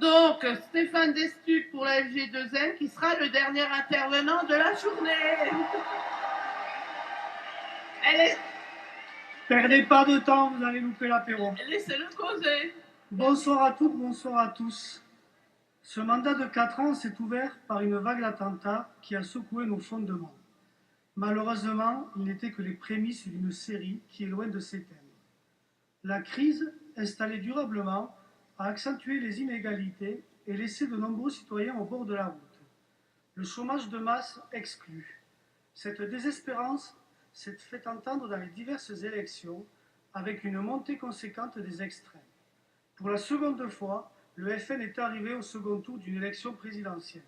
Donc, Stéphane Destuc pour la FG2M, qui sera le dernier intervenant de la journée. Perdez pas de temps, vous allez louper l'apéro. Laissez-le causer. Bonsoir à toutes, bonsoir à tous. Ce mandat de 4 ans s'est ouvert par une vague d'attentats qui a secoué nos fondements. Malheureusement, il n'était que les prémices d'une série qui est loin de s'éteindre. La crise, installée durablement, a accentué les inégalités et laissé de nombreux citoyens au bord de la route. Le chômage de masse exclu. Cette désespérance s'est fait entendre dans les diverses élections avec une montée conséquente des extrêmes. Pour la seconde fois, le FN est arrivé au second tour d'une élection présidentielle.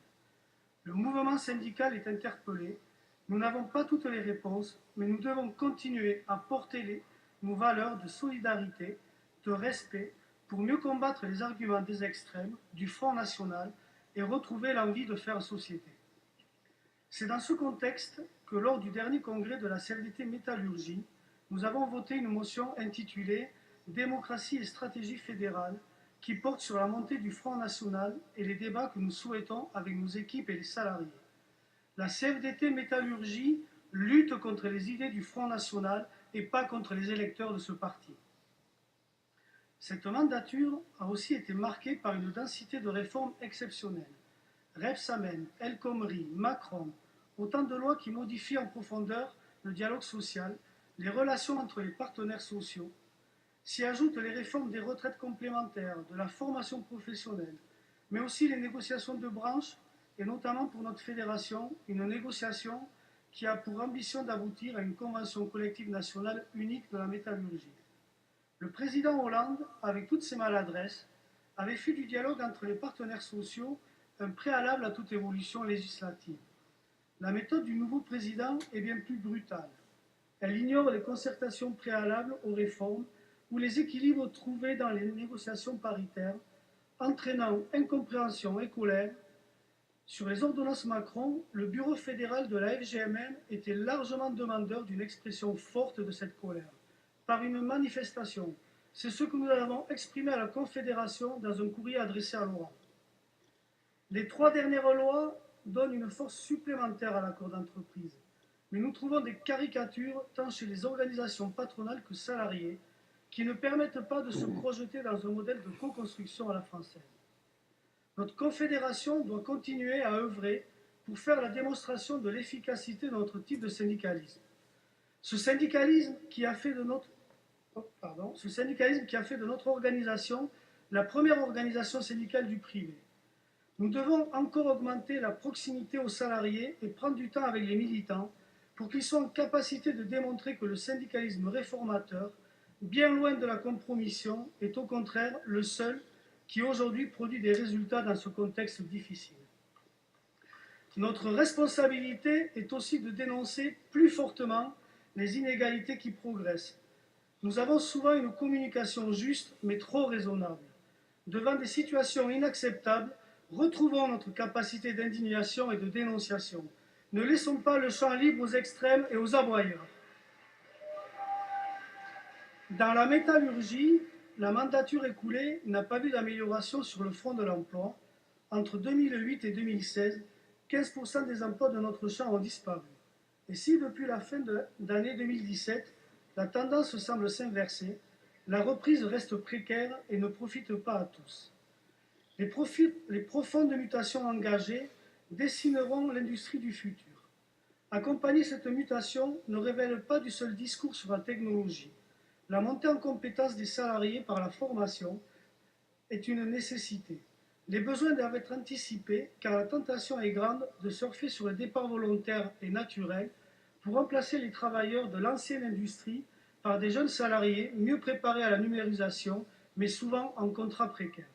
Le mouvement syndical est interpellé. Nous n'avons pas toutes les réponses, mais nous devons continuer à porter nos valeurs de solidarité, de respect, pour mieux combattre les arguments des extrêmes, du Front National et retrouver l'envie de faire société. C'est dans ce contexte que lors du dernier congrès de la CFDT Métallurgie, nous avons voté une motion intitulée « Démocratie et stratégie fédérale » qui porte sur la montée du Front National et les débats que nous souhaitons avec nos équipes et les salariés. La CFDT Métallurgie lutte contre les idées du Front National et pas contre les électeurs de ce parti. Cette mandature a aussi été marquée par une densité de réformes exceptionnelles. Rebsamen, El Khomri, Macron, autant de lois qui modifient en profondeur le dialogue social, les relations entre les partenaires sociaux. S'y ajoutent les réformes des retraites complémentaires, de la formation professionnelle, mais aussi les négociations de branche, et notamment pour notre fédération, une négociation qui a pour ambition d'aboutir à une convention collective nationale unique de la métallurgie. Le président Hollande, avec toutes ses maladresses, avait fait du dialogue entre les partenaires sociaux un préalable à toute évolution législative. La méthode du nouveau président est bien plus brutale. Elle ignore les concertations préalables aux réformes ou les équilibres trouvés dans les négociations paritaires, entraînant incompréhension et colère. Sur les ordonnances Macron, le bureau fédéral de la FGMN était largement demandeur d'une expression forte de cette colère, par une manifestation. C'est ce que nous avons exprimé à la Confédération dans un courrier adressé à Laurent. Les 3 dernières lois donnent une force supplémentaire à l'accord d'entreprise, mais nous trouvons des caricatures tant chez les organisations patronales que salariées qui ne permettent pas de se projeter dans un modèle de co-construction à la française. Notre confédération doit continuer à œuvrer pour faire la démonstration de l'efficacité de notre type de syndicalisme. Ce syndicalisme qui a fait de notre organisation la première organisation syndicale du privé. Nous devons encore augmenter la proximité aux salariés et prendre du temps avec les militants pour qu'ils soient en capacité de démontrer que le syndicalisme réformateur, bien loin de la compromission, est au contraire le seul qui aujourd'hui produit des résultats dans ce contexte difficile. Notre responsabilité est aussi de dénoncer plus fortement les inégalités qui progressent. Nous avons souvent une communication juste mais trop raisonnable. Devant des situations inacceptables, retrouvons notre capacité d'indignation et de dénonciation. Ne laissons pas le champ libre aux extrêmes et aux aboyeurs. Dans la métallurgie, la mandature écoulée n'a pas vu d'amélioration sur le front de l'emploi. Entre 2008 et 2016, 15% des emplois de notre champ ont disparu. Et si depuis la fin de l'année 2017, la tendance semble s'inverser, la reprise reste précaire et ne profite pas à tous. Les profondes mutations engagées dessineront l'industrie du futur. Accompagner cette mutation ne révèle pas du seul discours sur la technologie. La montée en compétence des salariés par la formation est une nécessité. Les besoins doivent être anticipés car la tentation est grande de surfer sur les départs volontaires et naturels pour remplacer les travailleurs de l'ancienne industrie par des jeunes salariés mieux préparés à la numérisation, mais souvent en contrat précaire.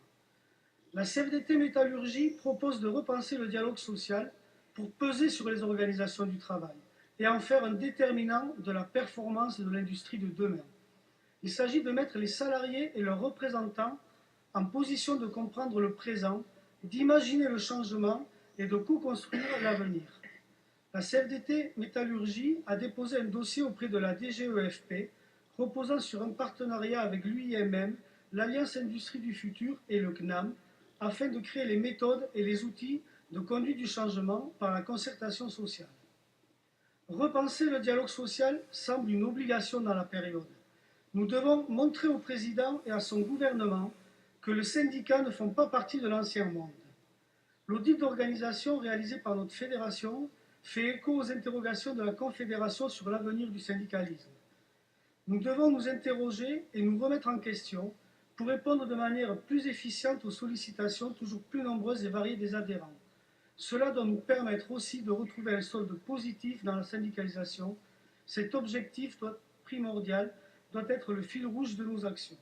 La CFDT Métallurgie propose de repenser le dialogue social pour peser sur les organisations du travail et en faire un déterminant de la performance de l'industrie de demain. Il s'agit de mettre les salariés et leurs représentants en position de comprendre le présent, d'imaginer le changement et de co-construire l'avenir. La CFDT Métallurgie a déposé un dossier auprès de la DGEFP reposant sur un partenariat avec l'UIMM, l'Alliance Industrie du Futur et le CNAM, afin de créer les méthodes et les outils de conduite du changement par la concertation sociale. Repenser le dialogue social semble une obligation dans la période. Nous devons montrer au président et à son gouvernement que les syndicats ne font pas partie de l'ancien monde. L'audit d'organisation réalisé par notre fédération fait écho aux interrogations de la Confédération sur l'avenir du syndicalisme. Nous devons nous interroger et nous remettre en question pour répondre de manière plus efficiente aux sollicitations toujours plus nombreuses et variées des adhérents. Cela doit nous permettre aussi de retrouver un solde positif dans la syndicalisation. Cet objectif primordial doit être le fil rouge de nos actions.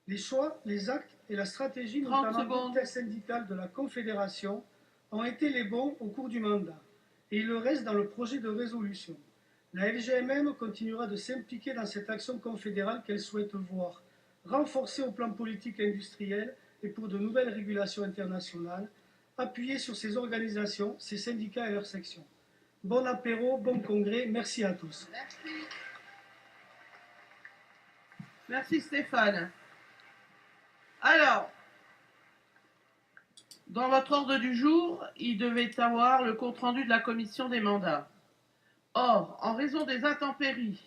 Les choix, les actes et la stratégie, notamment intersyndicale de la Confédération, ont été les bons au cours du mandat, et il le reste dans le projet de résolution. La LGMM continuera de s'impliquer dans cette action confédérale qu'elle souhaite voir renforcée au plan politique et industriel et pour de nouvelles régulations internationales, appuyée sur ces organisations, ces syndicats et leurs sections. Bon apéro, bon congrès, merci à tous. Merci. Merci Stéphane. Alors, dans votre ordre du jour, il devait avoir le compte-rendu de la commission des mandats. Or, en raison des intempéries